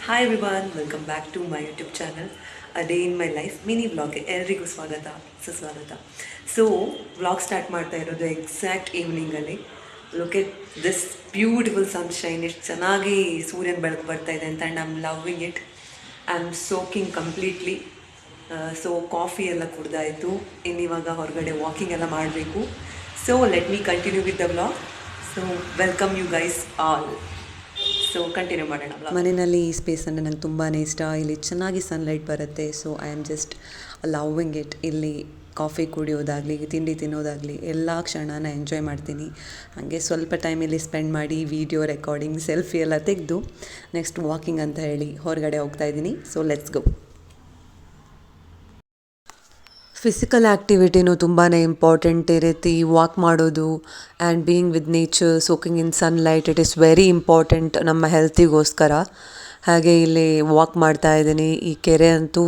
Hi everyone, welcome back to my YouTube channel a day in my life mini ವ್ಲಾಗ್ಗೆ ಎಲ್ರಿಗೂ ಸ್ವಾಗತ ಸುಸ್ವಾಗತ. So vlog start ಮಾಡ್ತಾ ಇರೋದು ಎಕ್ಸಾಕ್ಟ್ ಈವ್ನಿಂಗಲ್ಲಿ. Look at this beautiful sunshine, ಎಷ್ಟು ಚೆನ್ನಾಗಿ ಸೂರ್ಯನ ಬೆಳಕು ಬರ್ತಾ ಇದೆ ಅಂತ. And I am loving it. I am soaking completely. So coffee ಎಲ್ಲ ಕುಡ್ದಾಯಿತು. ಇನ್ನಿವಾಗ ಹೊರಗಡೆ ವಾಕಿಂಗ್ ಎಲ್ಲ ಮಾಡಬೇಕು. So let me continue with the vlog. So welcome you guys all. So continue ಮಾಡೋಣ. ಮನೆಯಲ್ಲಿ ಈ ಸ್ಪೇಸ್ ಅಂದರೆ ನಂಗೆ ತುಂಬಾ ಇಷ್ಟ. ಇಲ್ಲಿ ಚೆನ್ನಾಗಿ ಸನ್ಲೈಟ್ ಬರುತ್ತೆ. So I am just loving it. ಇಲ್ಲಿ ಕಾಫಿ ಕುಡಿಯೋದಾಗಲಿ, ತಿಂಡಿ ತಿನ್ನೋದಾಗಲಿ ಎಲ್ಲ ಕ್ಷಣನ ಎಂಜಾಯ್ ಮಾಡ್ತೀನಿ. ಹಾಗೆ ಸ್ವಲ್ಪ ಟೈಮ್ ಇಲ್ಲಿ ಸ್ಪೆಂಡ್ ಮಾಡಿ ವಿಡಿಯೋ ರೆಕಾರ್ಡಿಂಗ್, ಸೆಲ್ಫಿ ಎಲ್ಲ ತೆಗೆದು ನೆಕ್ಸ್ಟ್ ವಾಕಿಂಗ್ ಅಂತ ಹೇಳಿ ಹೊರಗಡೆ ಹೋಗ್ತಾ ಇದ್ದೀನಿ. So let's go. ಫಿಸಿಕಲ್ ಆ್ಯಕ್ಟಿವಿಟಿನೂ ತುಂಬಾ ಇಂಪಾರ್ಟೆಂಟ್. ಈ ರೀತಿ ವಾಕ್ ಮಾಡೋದು and being with nature, soaking in sunlight, it is very important ನಮ್ಮ ಹೆಲ್ತಿಗೋಸ್ಕರ. ಹಾಗೆ ಇಲ್ಲಿ ವಾಕ್ ಮಾಡ್ತಾ ಇದ್ದೀನಿ. ಈ ಕೆರೆ ಅಂತೂ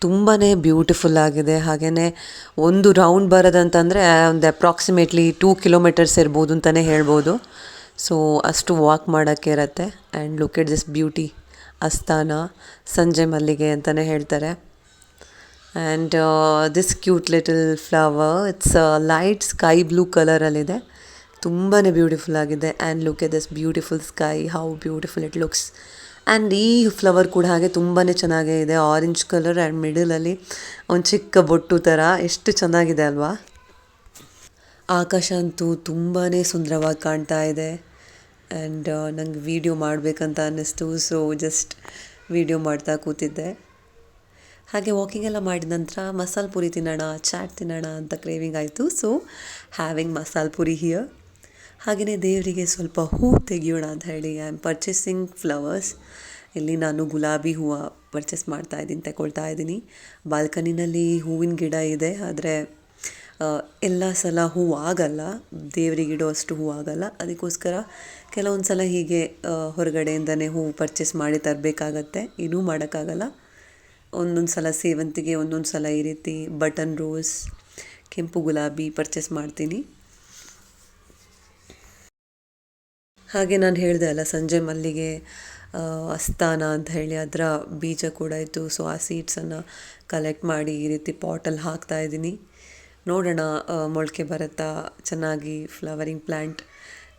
ತುಂಬಾ ಬ್ಯೂಟಿಫುಲ್ ಆಗಿದೆ. ಹಾಗೆಯೇ ಒಂದು ರೌಂಡ್ ಬರೋದಂತಂದರೆ ಒಂದು ಅಪ್ರಾಕ್ಸಿಮೇಟ್ಲಿ 2 ಕಿಲೋಮೀಟರ್ಸ್ ಇರ್ಬೋದು ಅಂತಲೇ ಹೇಳ್ಬೋದು. ಸೊ ಅಷ್ಟು ವಾಕ್ ಮಾಡೋಕ್ಕೆ ಇರತ್ತೆ. And look at this beauty. ಅಸ್ತಾನ, ಸಂಜೆ ಮಲ್ಲಿಗೆ ಅಂತಲೇ ಹೇಳ್ತಾರೆ. And this cute little flower, it's light sky blue ಕಲರಲ್ಲಿದೆ. ತುಂಬಾ ಬ್ಯೂಟಿಫುಲ್ ಆಗಿದೆ. And look at this beautiful sky, how beautiful it looks. And ಈ ಫ್ಲವರ್ ಕೂಡ ಹಾಗೆ ತುಂಬಾ ಚೆನ್ನಾಗೇ ಇದೆ. ಆರೆಂಜ್ ಕಲರ್ ಆ್ಯಂಡ್ ಮಿಡಲಲ್ಲಿ ಒಂದು ಚಿಕ್ಕ ಬೊಟ್ಟು ಥರ, ಎಷ್ಟು ಚೆನ್ನಾಗಿದೆ ಅಲ್ವಾ. ಆಕಾಶ ಅಂತೂ ತುಂಬಾ ಸುಂದರವಾಗಿ ಕಾಣ್ತಾ ಇದೆ. ಆ್ಯಂಡ್ ನಂಗೆ ವೀಡಿಯೋ ಮಾಡಬೇಕಂತ ಅನ್ನಿಸ್ತು. ಸೊ ಜಸ್ಟ್ ವೀಡಿಯೋ ಮಾಡ್ತಾ ಕೂತಿದ್ದೆ. ಹಾಗೆ ವಾಕಿಂಗ್ ಎಲ್ಲ ಮಾಡಿದ ನಂತರ ಮಸಾಲೆ ಪುರಿ ತಿನ್ನೋಣ, ಚಾಟ್ ತಿನ್ನೋಣ ಅಂತ ಕ್ರೇವಿಂಗ್ ಆಯಿತು. ಸೊ ಹ್ಯಾವಿಂಗ್ ಮಸಾಲೆ ಪುರಿ ಹಿಯರ್. ಹಾಗೆಯೇ ದೇವರಿಗೆ ಸ್ವಲ್ಪ ಹೂ ತೆಗಿಯೋಣ ಅಂತ ಹೇಳಿ ಐ ಆಮ್ ಪರ್ಚೇಸಿಂಗ್ ಫ್ಲವರ್ಸ್. ಇಲ್ಲಿ ನಾನು ಗುಲಾಬಿ ಹೂವು ಪರ್ಚೇಸ್ ತಗೊಳ್ತಾ ಇದ್ದೀನಿ. ಬಾಲ್ಕನಿನಲ್ಲಿ ಹೂವಿನ ಗಿಡ ಇದೆ. ಆದರೆ ಎಲ್ಲ ಸಲ ಹೂವು ಆಗಲ್ಲ, ದೇವರಿಗಿಡೋ ಅಷ್ಟು ಹೂವು ಆಗಲ್ಲ. ಅದಕ್ಕೋಸ್ಕರ ಕೆಲವೊಂದು ಸಲ ಹೀಗೆ ಹೊರಗಡೆಯಿಂದನೇ ಹೂವು ಪರ್ಚೇಸ್ ಮಾಡಿ ತರಬೇಕಾಗತ್ತೆ. ಇನ್ನೂ ಮಾಡೋಕ್ಕಾಗಲ್ಲ. ಒಂದೊಂದು ಸಲ ಸೇವಂತಿಗೆ, ಒಂದೊಂದು ಸಲ ಈ ರೀತಿ ಬಟನ್ ರೋಸ್, ಕೆಂಪು ಗುಲಾಬಿ ಪರ್ಚೇಸ್ ಮಾಡ್ತೀನಿ. ಹಾಗೆ ನಾನು ಹೇಳಿದೆ ಅಲ್ಲ, ಸಂಜೆ ಮಲ್ಲಿಗೆ, ಅಸ್ತಾನ ಅಂತ ಹೇಳಿ ಅದರ ಬೀಜ ಕೂಡ ಇತ್ತು. ಸೊ ಆ ಸೀಡ್ಸನ್ನು ಕಲೆಕ್ಟ್ ಮಾಡಿ ಈ ರೀತಿ ಪಾಟಲ್ಲಿ ಹಾಕ್ತಾಯಿದ್ದೀನಿ. ನೋಡೋಣ ಮೊಳಕೆ ಬರುತ್ತಾ, ಚೆನ್ನಾಗಿ ಫ್ಲವರಿಂಗ್ ಪ್ಲ್ಯಾಂಟ್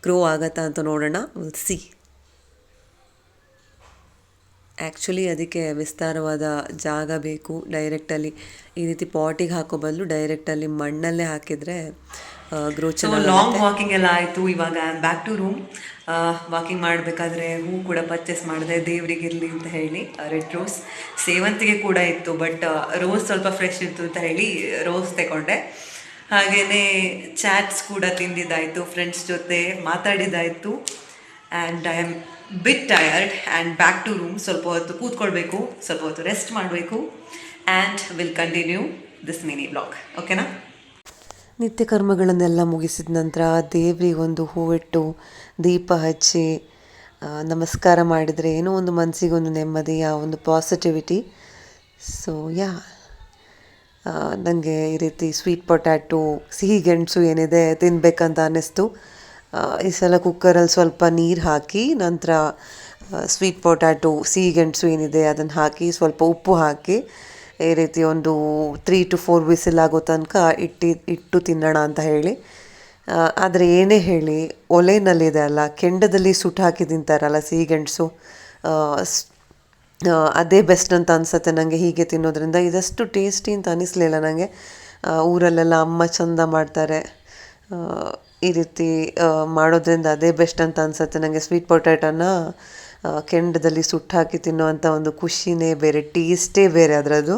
ಗ್ರೋ ಆಗುತ್ತಾ ಅಂತ ನೋಡೋಣ. Will see. ಆ್ಯಕ್ಚುಲಿ ಅದಕ್ಕೆ ವಿಸ್ತಾರವಾದ ಜಾಗ ಬೇಕು. ಡೈರೆಕ್ಟಲ್ಲಿ ಈ ರೀತಿ ಪಾಟಿಗೆ ಹಾಕೋ ಬದಲು ಡೈರೆಕ್ಟಲ್ಲಿ ಮಣ್ಣಲ್ಲೇ ಹಾಕಿದರೆ ಗ್ರೋ ಚೆನ್ನಾಗಿ. ಲಾಂಗ್ ವಾಕಿಂಗ್ ಎಲ್ಲ ಆಯಿತು. ಇವಾಗ ಬ್ಯಾಕ್ ಟು ರೂಮ್. ವಾಕಿಂಗ್ ಮಾಡಬೇಕಾದ್ರೆ ಹೂ ಕೂಡ ಪರ್ಚೇಸ್ ಮಾಡಿದೆ, ದೇವರಿಗಿರಲಿ ಅಂತ ಹೇಳಿ. ರೆಡ್ ರೋಸ್, ಸೇವಂತಿಗೆ ಕೂಡ ಇತ್ತು, ಬಟ್ ರೋಸ್ ಸ್ವಲ್ಪ ಫ್ರೆಶ್ ಇತ್ತು ಅಂತ ಹೇಳಿ ರೋಸ್ ತಗೊಂಡೆ. ಹಾಗೆಯೇ ಚಾಟ್ಸ್ ಕೂಡ ತಿಂದಿದ್ದಾಯಿತು, ಫ್ರೆಂಡ್ಸ್ ಜೊತೆ ಮಾತಾಡಿದ್ದಾಯಿತು. And I am bit tired and back to room. ಸ್ವಲ್ಪ ಹೊತ್ತು ಕೂತ್ಕೊಳ್ಬೇಕು, ಸ್ವಲ್ಪ ಹೊತ್ತು ರೆಸ್ಟ್ ಮಾಡಬೇಕು. And will continue this mini blog. ಓಕೆನಾ. ನಿತ್ಯ ಕರ್ಮಗಳನ್ನೆಲ್ಲ ಮುಗಿಸಿದ ನಂತರ ದೇವರಿಗೊಂದು ಹೂವಿಟ್ಟು ದೀಪ ಹಚ್ಚಿ ನಮಸ್ಕಾರ ಮಾಡಿದರೆ ಏನೋ ಒಂದು ಮನಸ್ಸಿಗೊಂದು ನೆಮ್ಮದಿಯ ಒಂದು ಪಾಸಿಟಿವಿಟಿ. ಸೊ ನನಗೆ ಈ ರೀತಿ ಸ್ವೀಟ್ ಪೊಟ್ಯಾಟೊ, ಸಿಹಿ ಗೆಣಸು ಏನಿದೆ ತಿನ್ನಬೇಕಂತ ಅನ್ನಿಸ್ತು. ಈ ಸಲ ಕುಕ್ಕರಲ್ಲಿ ಸ್ವಲ್ಪ ನೀರು ಹಾಕಿ ನಂತರ ಸ್ವೀಟ್ ಪೊಟ್ಯಾಟೊ, ಸಿಹಿಗೆಣಸು ಏನಿದೆ ಅದನ್ನು ಹಾಕಿ ಸ್ವಲ್ಪ ಉಪ್ಪು ಹಾಕಿ ಈ ರೀತಿ ಒಂದು 3 to 4 ವಿಸಿಲ್ ಆಗೋ ತನಕ ಇಟ್ಟು ತಿನ್ನೋಣ ಅಂತ ಹೇಳಿ. ಆದರೆ ಏನೇ ಹೇಳಿ, ಒಲೆನಲ್ಲಿದೆ ಅಲ್ಲ, ಕೆಂಡದಲ್ಲಿ ಸುಟ್ಟು ಹಾಕಿ ತಿಂತಾರಲ್ಲ ಸಿಹಿಗೆಣಸು, ಅದೇ ಬೆಸ್ಟ್ ಅಂತ ಅನಿಸುತ್ತೆ ನನಗೆ. ಹೀಗೆ ತಿನ್ನೋದ್ರಿಂದ ಇದಷ್ಟು ಟೇಸ್ಟಿ ಅಂತ ಅನ್ನಿಸ್ಲಿಲ್ಲ ನನಗೆ. ಊರಲ್ಲೆಲ್ಲ ಅಮ್ಮ ಚೆಂದ ಮಾಡ್ತಾರೆ. ಈ ರೀತಿ ಮಾಡೋದ್ರಿಂದ ಅದೇ ಬೆಸ್ಟ್ ಅಂತ ಅನಿಸುತ್ತೆ ನನಗೆ. ಸ್ವೀಟ್ ಪೊಟ್ಯಾಟೋನ ಕೆಂಡದಲ್ಲಿ ಸುಟ್ಟು ಹಾಕಿ ತಿನ್ನುವಂಥ ಒಂದು ಖುಷಿನೇ ಬೇರೆ, ಟೇಸ್ಟೇ ಬೇರೆ ಅದರದ್ದು.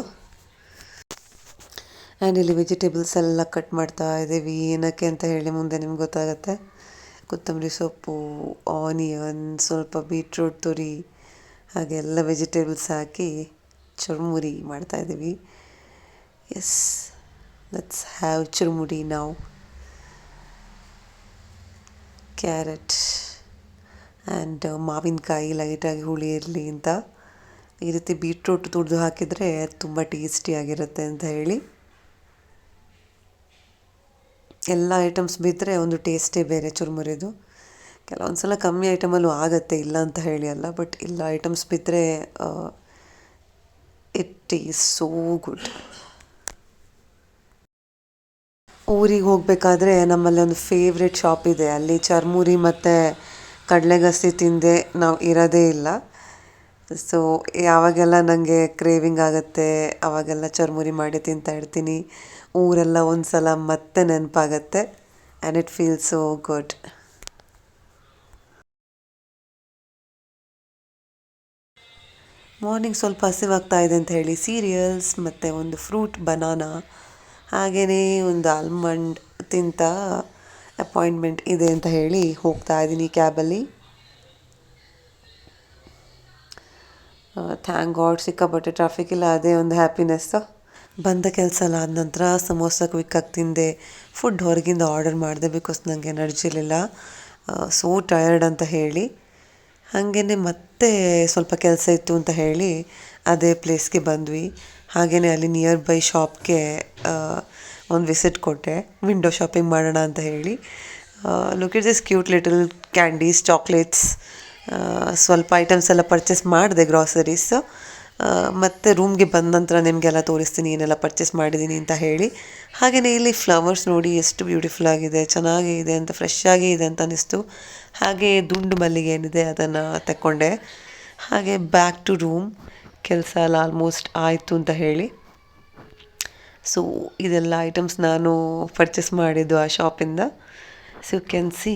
ಆ್ಯಂಡ್ ಇಲ್ಲಿ ವೆಜಿಟೇಬಲ್ಸ್ ಎಲ್ಲ ಕಟ್ ಮಾಡ್ತಾ ಇದ್ದೀವಿ. ಏನಕ್ಕೆ ಅಂತ ಹೇಳಿ ಮುಂದೆ ನಿಮ್ಗೆ ಗೊತ್ತಾಗುತ್ತೆ. ಕೊತ್ತಂಬರಿ ಸೊಪ್ಪು, ಆನಿಯನ್, ಸ್ವಲ್ಪ ಬೀಟ್ರೂಟ್ ತುರಿ, ಹಾಗೆ ಎಲ್ಲ ವೆಜಿಟೇಬಲ್ಸ್ ಹಾಕಿ ಚುರುಮುರಿ ಮಾಡ್ತಾಯಿದ್ದೀವಿ. ಎಸ್, ಲೆಟ್ಸ್ ಹ್ಯಾವ್ ಚುರುಮುರಿ ನಾವು. ಕ್ಯಾರೆಟ್ ಆ್ಯಂಡ್ ಮಾವಿನಕಾಯಿ ಲೈಟಾಗಿ ಹುಳಿ ಇರಲಿ ಅಂತ ಈ ರೀತಿ ಬೀಟ್ರೂಟ್ ತುರಿದು ಹಾಕಿದರೆ ತುಂಬ ಟೇಸ್ಟಿಯಾಗಿರುತ್ತೆ ಅಂತ ಹೇಳಿ. ಎಲ್ಲ ಐಟಮ್ಸ್ ಬಿದ್ದರೆ ಒಂದು ಟೇಸ್ಟೇ ಬೇರೆ ಚುರುಮುರಿದು. ಕೆಲವೊಂದು ಸಲ ಕಮ್ಮಿ ಐಟಮಲ್ಲೂ ಆಗುತ್ತೆ, ಇಲ್ಲ ಅಂತ ಹೇಳಿ ಅಲ್ಲ, ಬಟ್ ಇಲ್ಲ ಐಟಮ್ಸ್ ಬಿದ್ದರೆ ಇಟ್ ಈಸ್ ಸೋ ಗುಡ್. ಊರಿಗೆ ಹೋಗಬೇಕಾದ್ರೆ ನಮ್ಮಲ್ಲಿ ಒಂದು ಫೇವ್ರೆಟ್ ಶಾಪ್ ಇದೆ, ಅಲ್ಲಿ ಚರ್ಮುರಿ ಮತ್ತು ಕಡಲೆಗಸಿ ತಿಂದೆ ನಾವು ಇರೋದೇ ಇಲ್ಲ. ಸೊ ಯಾವಾಗೆಲ್ಲ ನನಗೆ ಕ್ರೇವಿಂಗ್ ಆಗುತ್ತೆ ಆವಾಗೆಲ್ಲ ಚರ್ಮುರಿ ಮಾಡಿ ತಿಂತಾ ಇರ್ತೀನಿ. ಊರೆಲ್ಲ ಒಂದು ಸಲ ಮತ್ತೆ ನೆನಪಾಗತ್ತೆ and it feels so good. Morning ಸ್ವಲ್ಪ ಹಸಿವಾಗ್ತಾ ಇದೆ ಅಂತ ಹೇಳಿ ಸೀರಿಯಲ್ಸ್ ಮತ್ತು ಒಂದು ಫ್ರೂಟ್ ಬನಾನಾ ಹಾಗೆಯೇ ಒಂದು ಆಲ್ಮಂಡ್ ತಿಂತ ಅಪಾಯಿಂಟ್ಮೆಂಟ್ ಇದೆ ಅಂತ ಹೇಳಿ ಹೋಗ್ತಾ ಇದ್ದೀನಿ ಕ್ಯಾಬಲ್ಲಿ. ಥ್ಯಾಂಕ್ ಗಾಡ್ ಸಿಕ್ಕಾಪಟ್ಟೆ ಟ್ರಾಫಿಕ್ ಇಲ್ಲ, ಅದೇ ಒಂದು ಹ್ಯಾಪಿನೆಸ್ಸು. ಬಂದ ಕೆಲಸ ಎಲ್ಲ ಆದ ನಂತರ ಸಮೋಸ ಕ್ವಿಕ್ಕಾಗಿ ತಿಂದೆ. ಫುಡ್ ಹೊರಗಿಂದ ಆರ್ಡರ್ ಮಾಡಿದೆ ಬಿಕಾಸ್ ನನಗೆ ಎನರ್ಜಿ ಇರಲಿಲ್ಲ, ಸೋ ಟಯರ್ಡ್ ಅಂತ ಹೇಳಿ. ಹಾಗೆಯೇ ಮತ್ತೆ ಸ್ವಲ್ಪ ಕೆಲಸ ಇತ್ತು ಅಂತ ಹೇಳಿ ಅದೇ ಪ್ಲೇಸ್ಗೆ ಬಂದ್ವಿ. ಹಾಗೆಯೇ ಅಲ್ಲಿ ನಿಯರ್ ಬೈ ಶಾಪ್ಗೆ ಒಂದು ವಿಸಿಟ್ ಕೊಟ್ಟೆ, ವಿಂಡೋ ಶಾಪಿಂಗ್ ಮಾಡೋಣ ಅಂತ ಹೇಳಿ. Look it this cute little candies, chocolates, ಸ್ವಲ್ಪ ಐಟಮ್ಸ್ ಎಲ್ಲ ಪರ್ಚೇಸ್ ಮಾಡಿದೆ, ಗ್ರಾಸರೀಸ್. ಮತ್ತು ರೂಮ್ಗೆ ಬಂದ ನಂತರ ನಿಮಗೆಲ್ಲ ತೋರಿಸ್ತೀನಿ ಏನೆಲ್ಲ ಪರ್ಚೇಸ್ ಮಾಡಿದ್ದೀನಿ ಅಂತ ಹೇಳಿ. ಹಾಗೆಯೇ ಇಲ್ಲಿ ಫ್ಲವರ್ಸ್ ನೋಡಿ ಎಷ್ಟು ಬ್ಯೂಟಿಫುಲ್ ಆಗಿದೆ, ಚೆನ್ನಾಗಿದೆ ಅಂತ, ಫ್ರೆಶ್ ಆಗಿ ಇದೆ ಅಂತ ಅನ್ನಿಸ್ತು. ಹಾಗೆ ದುಂಡು ಮಲ್ಲಿಗೆ ಏನಿದೆ ಅದನ್ನು ತಗೊಂಡೆ. ಹಾಗೆ ಬ್ಯಾಕ್ ಟು ರೂಮ್, ಕೆಲಸ ಎಲ್ಲ ಆಲ್ಮೋಸ್ಟ್ ಆಯಿತು ಅಂತ ಹೇಳಿ. ಸೊ ಇದೆಲ್ಲ ಐಟಮ್ಸ್ ನಾನು ಪರ್ಚೇಸ್ ಮಾಡಿದ್ದು ಆ ಶಾಪಿಂದ. So you can see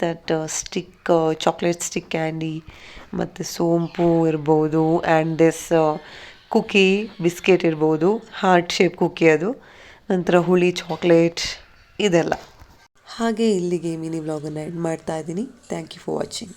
that stick, chocolate stick candy ಮತ್ತು ಸೋಂಪು ಇರ್ಬೋದು, ಆ್ಯಂಡ್ ದಿಸ್ ಕುಕಿ ಬಿಸ್ಕೆಟ್ ಇರ್ಬೋದು, ಹಾರ್ಟ್ ಶೇಪ್ ಕುಕಿ ಅದು, ನಂತರ ಹುಳಿ ಚಾಕ್ಲೇಟ್ ಇದೆಲ್ಲ. ಹಾಗೆ ಇಲ್ಲಿಗೆ ಮಿನಿ ವ್ಲಾಗನ್ನು ಎಂಡ್ ಮಾಡ್ತಾ ಇದ್ದೀನಿ. Thank you for watching.